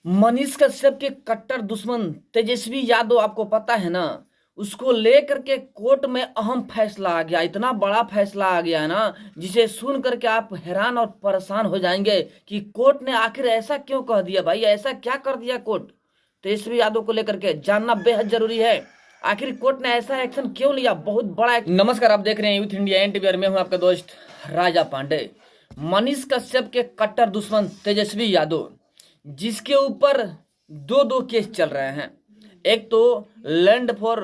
मनीष कश्यप के कट्टर दुश्मन तेजस्वी यादव, आपको पता है ना, उसको लेकर के कोर्ट में अहम फैसला आ गया। इतना बड़ा फैसला आ गया है ना, जिसे सुन करके आप हैरान और परेशान हो जाएंगे कि कोर्ट ने आखिर ऐसा क्यों कह दिया। भाई ऐसा क्या कर दिया कोर्ट तेजस्वी यादव को लेकर के, जानना बेहद जरूरी है। आखिर कोर्ट ने ऐसा एक्शन क्यों लिया, बहुत बड़ा नमस्कार, आप देख रहे हैं यूथ इंडिया एनटीवी और मैं हूं आपका दोस्त राजा पांडे। मनीष कश्यप के कट्टर दुश्मन तेजस्वी यादव, जिसके ऊपर दो दो केस चल रहे हैं। एक तो लैंड फॉर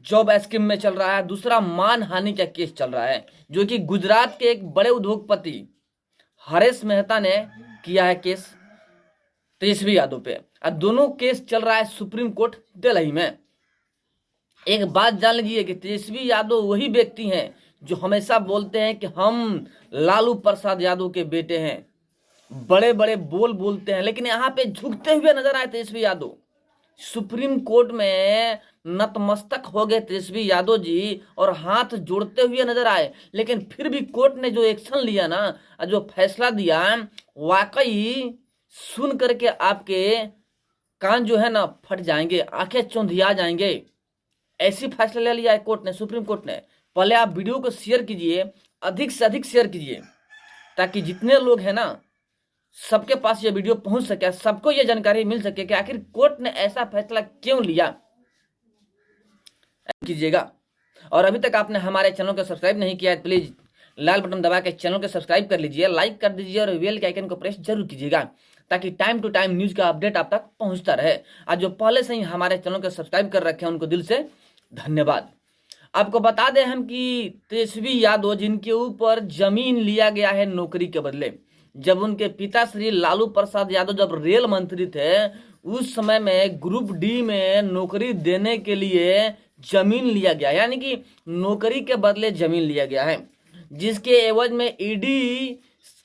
जॉब स्कीम में चल रहा है, दूसरा मानहानि का केस चल रहा है, जो कि गुजरात के एक बड़े उद्योगपति हरेश मेहता ने किया है केस तेजस्वी यादव पे। और दोनों केस चल रहा है सुप्रीम कोर्ट दिल्ली में। एक बात जान लीजिए कि तेजस्वी यादव वही व्यक्ति हैं जो हमेशा बोलते हैं कि हम लालू प्रसाद यादव के बेटे हैं, बड़े बड़े बोल बोलते हैं, लेकिन यहाँ पे झुकते हुए नजर आए तेजस्वी यादव। सुप्रीम कोर्ट में नतमस्तक हो गए तेजस्वी यादव जी और हाथ जोड़ते हुए नजर आए। लेकिन फिर भी कोर्ट ने जो एक्शन लिया ना, जो फैसला दिया, वाकई सुन करके आपके कान जो है ना फट जाएंगे, आंखें चौंधिया जाएंगे। ऐसी फैसला ले लिया है कोर्ट ने, सुप्रीम कोर्ट ने। पहले आप वीडियो को शेयर कीजिए, अधिक से अधिक शेयर कीजिए, ताकि जितने लोग हैं ना सबके पास ये वीडियो पहुंच सके, सबको ये जानकारी मिल सके कि आखिर कोर्ट ने ऐसा फैसला क्यों लिया। कीजिएगा। और अभी तक आपने हमारे चैनल को सब्सक्राइब नहीं किया है, प्लीज लाल बटन दबा के चैनल को सब्सक्राइब कर लीजिए, लाइक कर दीजिए और बेल के आइकन को प्रेस जरूर कीजिएगा, ताकि टाइम टू टाइम न्यूज का अपडेट आप तक पहुंचता रहे। आज जो पहले से ही हमारे चैनल को सब्सक्राइब कर रखे हैं उनको दिल से धन्यवाद। आपको बता दें हम कि तेजस्वी यादव, जिनके ऊपर जमीन लिया गया है नौकरी के बदले, जब उनके पिता श्री लालू प्रसाद यादव जब रेल मंत्री थे, उस समय में ग्रुप डी में नौकरी देने के लिए जमीन लिया गया, यानी कि नौकरी के बदले जमीन लिया गया है, जिसके एवज में ईडी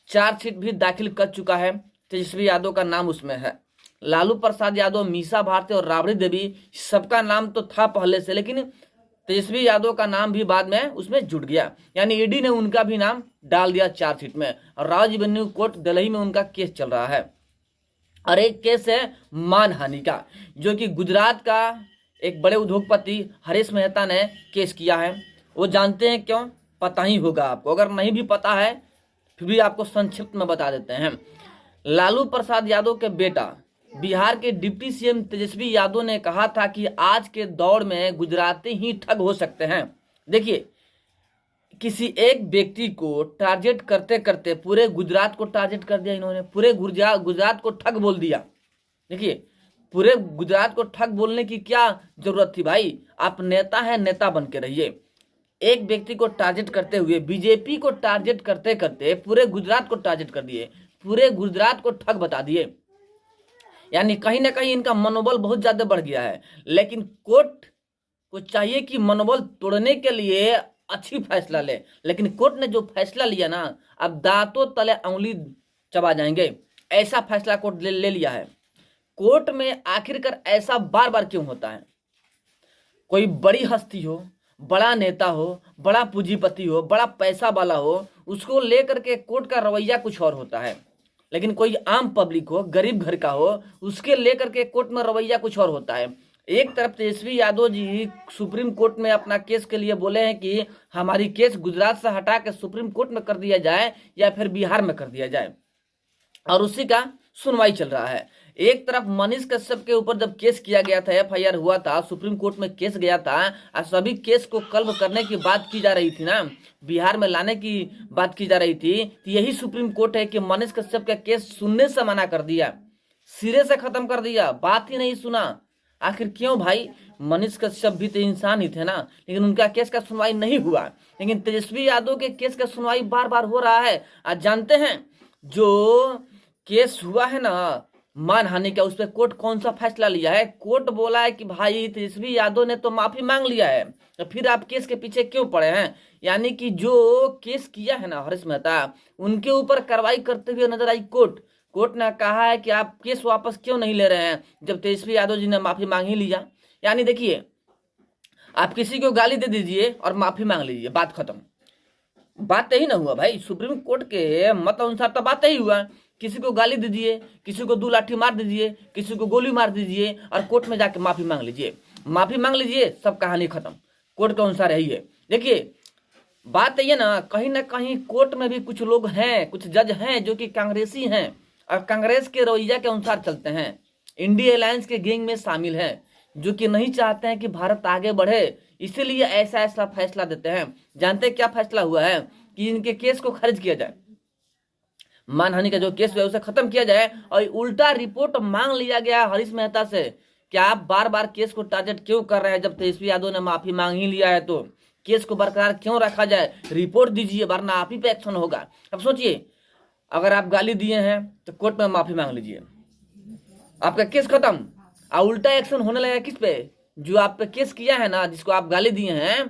चार्जशीट भी दाखिल कर चुका है। तेजस्वी यादव का नाम उसमें है। लालू प्रसाद यादव, मीसा भारती और राबड़ी देवी, सबका नाम तो था पहले से, लेकिन तेजस्वी यादव का नाम भी बाद में उसमें जुड़ गया, यानी ईडी ने उनका भी नाम डाल दिया चार्जशीट में। और राज्य एवेन्यू कोर्ट दिल्ली में उनका केस चल रहा है। और एक केस है मानहानि का, जो कि गुजरात का एक बड़े उद्योगपति हरेश मेहता ने केस किया है। वो जानते हैं क्यों, पता ही होगा आपको। अगर नहीं भी पता है फिर भी आपको संक्षिप्त में बता देते हैं। लालू प्रसाद यादव के बेटा, बिहार के डिप्टी सीएम तेजस्वी यादव ने कहा था कि आज के दौर में गुजराती ही ठग हो सकते हैं। देखिए, किसी एक व्यक्ति को टारगेट करते करते पूरे गुजरात को टारगेट कर दिया इन्होंने, पूरे गुजरात को ठग बोल दिया। देखिए, पूरे गुजरात को ठग बोलने की क्या जरूरत थी भाई। आप नेता हैं, नेता बन के रहिए। एक व्यक्ति को टारगेट करते हुए, बीजेपी को टारगेट करते करते पूरे गुजरात को टारगेट कर दिए, पूरे गुजरात को ठग बता दिए। यानी कहीं ना कहीं इनका मनोबल बहुत ज्यादा बढ़ गया है। लेकिन कोर्ट को चाहिए कि मनोबल तोड़ने के लिए अच्छी फैसला ले, लेकिन कोर्ट ने जो फैसला लिया ना, अब दांतों तले उंगली चबा जाएंगे। ऐसा फैसला कोर्ट ले लिया है। कोर्ट में आखिरकार ऐसा बार बार क्यों होता है। कोई बड़ी हस्ती हो, बड़ा नेता हो, बड़ा पूंजीपति हो, बड़ा पैसा वाला हो, उसको लेकर के कोर्ट का रवैया कुछ और होता है। लेकिन कोई आम पब्लिक हो, गरीब घर का हो, उसके लेकर के कोर्ट में रवैया कुछ और होता है। एक तरफ तेजस्वी यादव जी सुप्रीम कोर्ट में अपना केस के लिए बोले हैं कि हमारी केस गुजरात से हटा के सुप्रीम कोर्ट में कर दिया जाए या फिर बिहार में कर दिया जाए, और उसी का सुनवाई चल रहा है। एक तरफ मनीष कश्यप के ऊपर जब केस किया गया था, एफआईआर हुआ था, सुप्रीम कोर्ट में केस गया था, और सभी केस को कल्ब करने की बात की जा रही थी ना, बिहार में लाने की बात की जा रही थी, तो यही सुप्रीम कोर्ट है कि मनीष कश्यप का केस सुनने से मना कर दिया, सिरे से खत्म कर दिया, बात ही नहीं सुना। आखिर क्यों भाई, मनीष कश्यप भी तो इंसान ही थे ना, लेकिन उनका केस का सुनवाई नहीं हुआ। लेकिन तेजस्वी यादव के केस का सुनवाई बार बार हो रहा है। आज जानते हैं जो केस हुआ है ना मानहानि का, उस पर कोर्ट कौन सा फैसला लिया है। कोर्ट बोला है कि भाई तेजस्वी यादव ने तो माफी मांग लिया है, तो फिर आप केस के पीछे क्यों पड़े हैं। यानी कि जो केस किया है ना हरीश मेहता, उनके ऊपर कार्रवाई करते हुए नजर आई कोर्ट। कोर्ट ने कहा है कि आप केस वापस क्यों नहीं ले रहे हैं, जब तेजस्वी यादव जी ने माफी मांग ही लिया। यानी देखिए, आप किसी को गाली दे दीजिए और माफी मांग लीजिए, बात खत्म। बात यही ना हुआ भाई, सुप्रीम कोर्ट के मत अनुसार तो बात यही हुआ किसी को गाली दीजिए, किसी को 2 लाठी मार दीजिए, किसी को गोली मार दीजिए और कोर्ट में जाके माफी मांग लीजिए, माफी मांग लीजिए, सब कहानी खत्म, कोर्ट के अनुसार यही है। देखिए बात ये ना कहीं कोर्ट में भी कुछ लोग हैं, कुछ जज हैं जो कि कांग्रेसी हैं और कांग्रेस के रवैया के अनुसार चलते हैं, इंडिया अलायंस के गैंग में शामिल हैं, जो कि नहीं चाहते हैं कि भारत आगे बढ़े, इसीलिए ऐसा ऐसा फैसला देते हैं। जानते हैं क्या फैसला हुआ है कि इनके केस को खारिज किया जाए, मानहानि का जो केस है उसे खत्म किया जाए, और उल्टा रिपोर्ट मांग लिया गया हरीश मेहता से कि आप बार बार केस को टारगेट क्यों कर रहे हैं, जब तेजस्वी यादव ने माफी मांग ही लिया है तो केस को बरकरार क्यों रखा जाए, रिपोर्ट दीजिए वरना आप ही पे एक्शन होगा। अब सोचिए, अगर आप गाली दिए हैं तो कोर्ट में माफी मांग लीजिए, आपका केस खत्म, और उल्टा एक्शन होने लगा किस पे, जो आप पे केस किया है ना, जिसको आप गाली दिए हैं,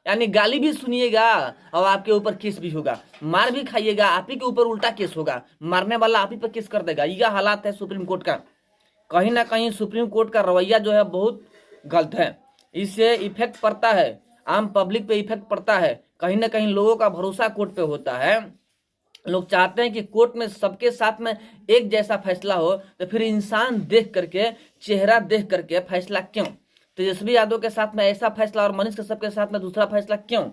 यानी गाली भी सुनिएगा और आपके ऊपर केस भी होगा, मार भी खाइएगा, आप ही के ऊपर उल्टा केस होगा, मारने वाला आप ही पे केस कर देगा। यह हालात है सुप्रीम कोर्ट का। कहीं ना कहीं सुप्रीम कोर्ट का रवैया जो है बहुत गलत है, इससे इफेक्ट पड़ता है, आम पब्लिक पे इफेक्ट पड़ता है, कहीं ना कहीं लोगों का भरोसा कोर्ट पे होता है। लोग चाहते हैं कि कोर्ट में सबके साथ में एक जैसा फैसला हो, तो फिर इंसान देख करके, चेहरा देख करके फैसला क्यों, तेजस्वी यादव के साथ में ऐसा फैसला और मनीष कश्यप के साथ में दूसरा फैसला क्यों।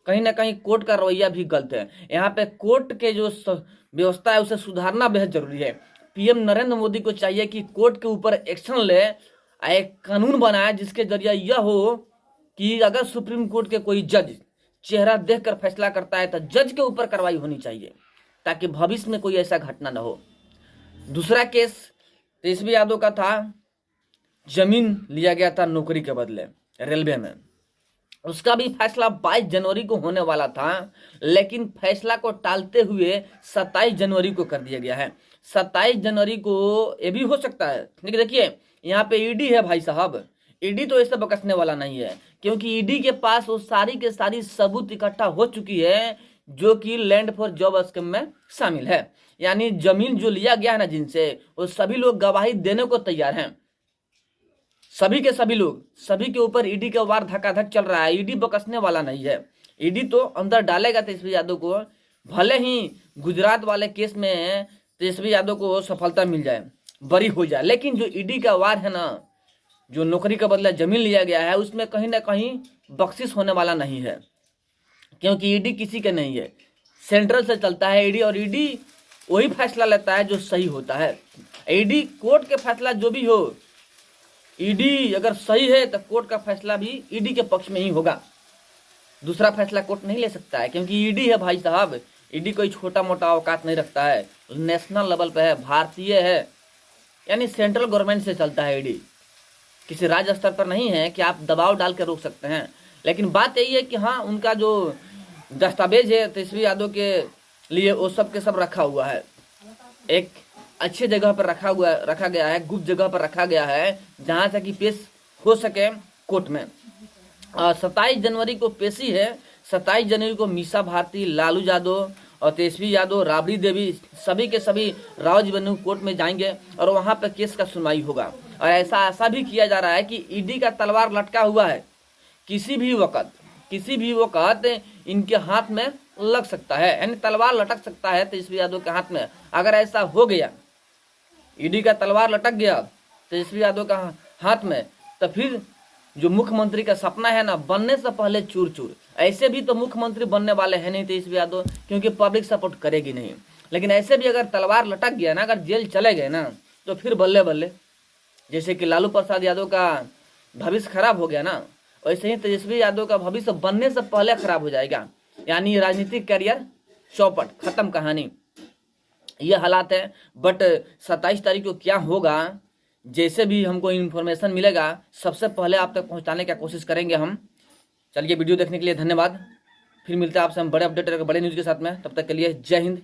कहीं ना कहीं कोर्ट का रवैया भी गलत है। यहाँ पे कोर्ट के जो व्यवस्था है उसे सुधारना बेहद जरूरी है। पीएम नरेंद्र मोदी को चाहिए कि कोर्ट के ऊपर एक्शन ले, एक कानून बनाए जिसके जरिए यह हो कि अगर सुप्रीम कोर्ट के कोई जज चेहरा देखकर फैसला करता है तो जज के ऊपर कार्रवाई होनी चाहिए, ताकि भविष्य में कोई ऐसा घटना न हो। दूसरा केस तेजस्वी यादव का था, जमीन लिया गया था नौकरी के बदले रेलवे में, उसका भी फैसला 22 जनवरी को होने वाला था, लेकिन फैसला को टालते हुए 27 जनवरी को कर दिया गया है। 27 जनवरी को ये भी हो सकता है, लेकिन देखिए यहाँ पे ईडी है भाई साहब, ईडी तो ऐसे बकसने वाला नहीं है, क्योंकि ईडी के पास वो सारी के सारी सबूत इकट्ठा हो चुकी है जो कि लैंड फॉर जॉब स्कीम में शामिल है। यानी जमीन जो लिया गया है ना जिनसे, वो सभी लोग गवाही देने को तैयार हैं, सभी के सभी लोग, सभी के ऊपर ईडी का वार धक्का चल रहा है। ईडी बकसने वाला नहीं है, ईडी तो अंदर डालेगा तेजस्वी यादव को, भले ही गुजरात वाले केस में तेजस्वी यादव को सफलता मिल जाए, बरी हो जाए, लेकिन जो ईडी का वार है ना, जो नौकरी का बदला जमीन लिया गया है, उसमें कहीं ना कहीं बख्शिश होने वाला नहीं है, क्योंकि ईडी किसी के नहीं है, सेंट्रल से चलता है ईडी, और ईडी वही फैसला लेता है जो सही होता है। ईडी कोर्ट के फैसला जो भी हो, ईडी अगर सही है तो कोर्ट का फैसला भी ईडी के पक्ष में ही होगा, दूसरा फैसला कोर्ट नहीं ले सकता है, क्योंकि ईडी है भाई साहब, ईडी कोई छोटा मोटा औकात नहीं रखता है, नेशनल लेवल पे है, भारतीय है, यानी सेंट्रल गवर्नमेंट से चलता है ईडी, किसी राज्य स्तर पर नहीं है कि आप दबाव डाल के रोक सकते हैं। लेकिन बात यही है कि हाँ, उनका जो दस्तावेज है तेजस्वी यादव के लिए वो सब के सब रखा हुआ है, एक अच्छे जगह पर रखा गया है, गुप्त जगह पर रखा गया है, जहां से कि पेश हो सके कोर्ट में। 27 जनवरी को पेशी है, 27 जनवरी को मीसा भारती, लालू यादव और तेजस्वी यादव, राबड़ी देवी, सभी के सभी राव जीवनु कोर्ट में जाएंगे और वहां पर केस का सुनवाई होगा। और ऐसा भी किया जा रहा है कि ईडी का तलवार लटका हुआ है, किसी भी वक्त इनके हाथ में लग सकता है, यानी तलवार लटक सकता है तेजस्वी यादव के हाथ में। अगर ऐसा हो गया, ईडी का तलवार लटक गया तेजस्वी यादव का हाथ में, तो फिर जो मुख्यमंत्री का सपना है ना, बनने से पहले चूर चूर। ऐसे भी तो मुख्यमंत्री बनने वाले हैं नहीं तेजस्वी यादव, क्योंकि पब्लिक सपोर्ट करेगी नहीं, लेकिन ऐसे भी अगर तलवार लटक गया ना, अगर जेल चले गए ना, तो फिर बल्ले बल्ले, जैसे कि लालू प्रसाद यादव का भविष्य खराब हो गया ना, वैसे ही तेजस्वी यादव का भविष्य बनने से पहले खराब हो जाएगा, यानी राजनीतिक करियर चौपट, खत्म कहानी, ये हालात है। बट 27 तारीख को क्या होगा, जैसे भी हमको इन्फॉर्मेशन मिलेगा सबसे पहले आप तक पहुंचाने की कोशिश करेंगे हम। चलिए, वीडियो देखने के लिए धन्यवाद, फिर मिलते हैं आपसे हम बड़े अपडेट और बड़े न्यूज़ के साथ में, तब तक के लिए जय हिंद,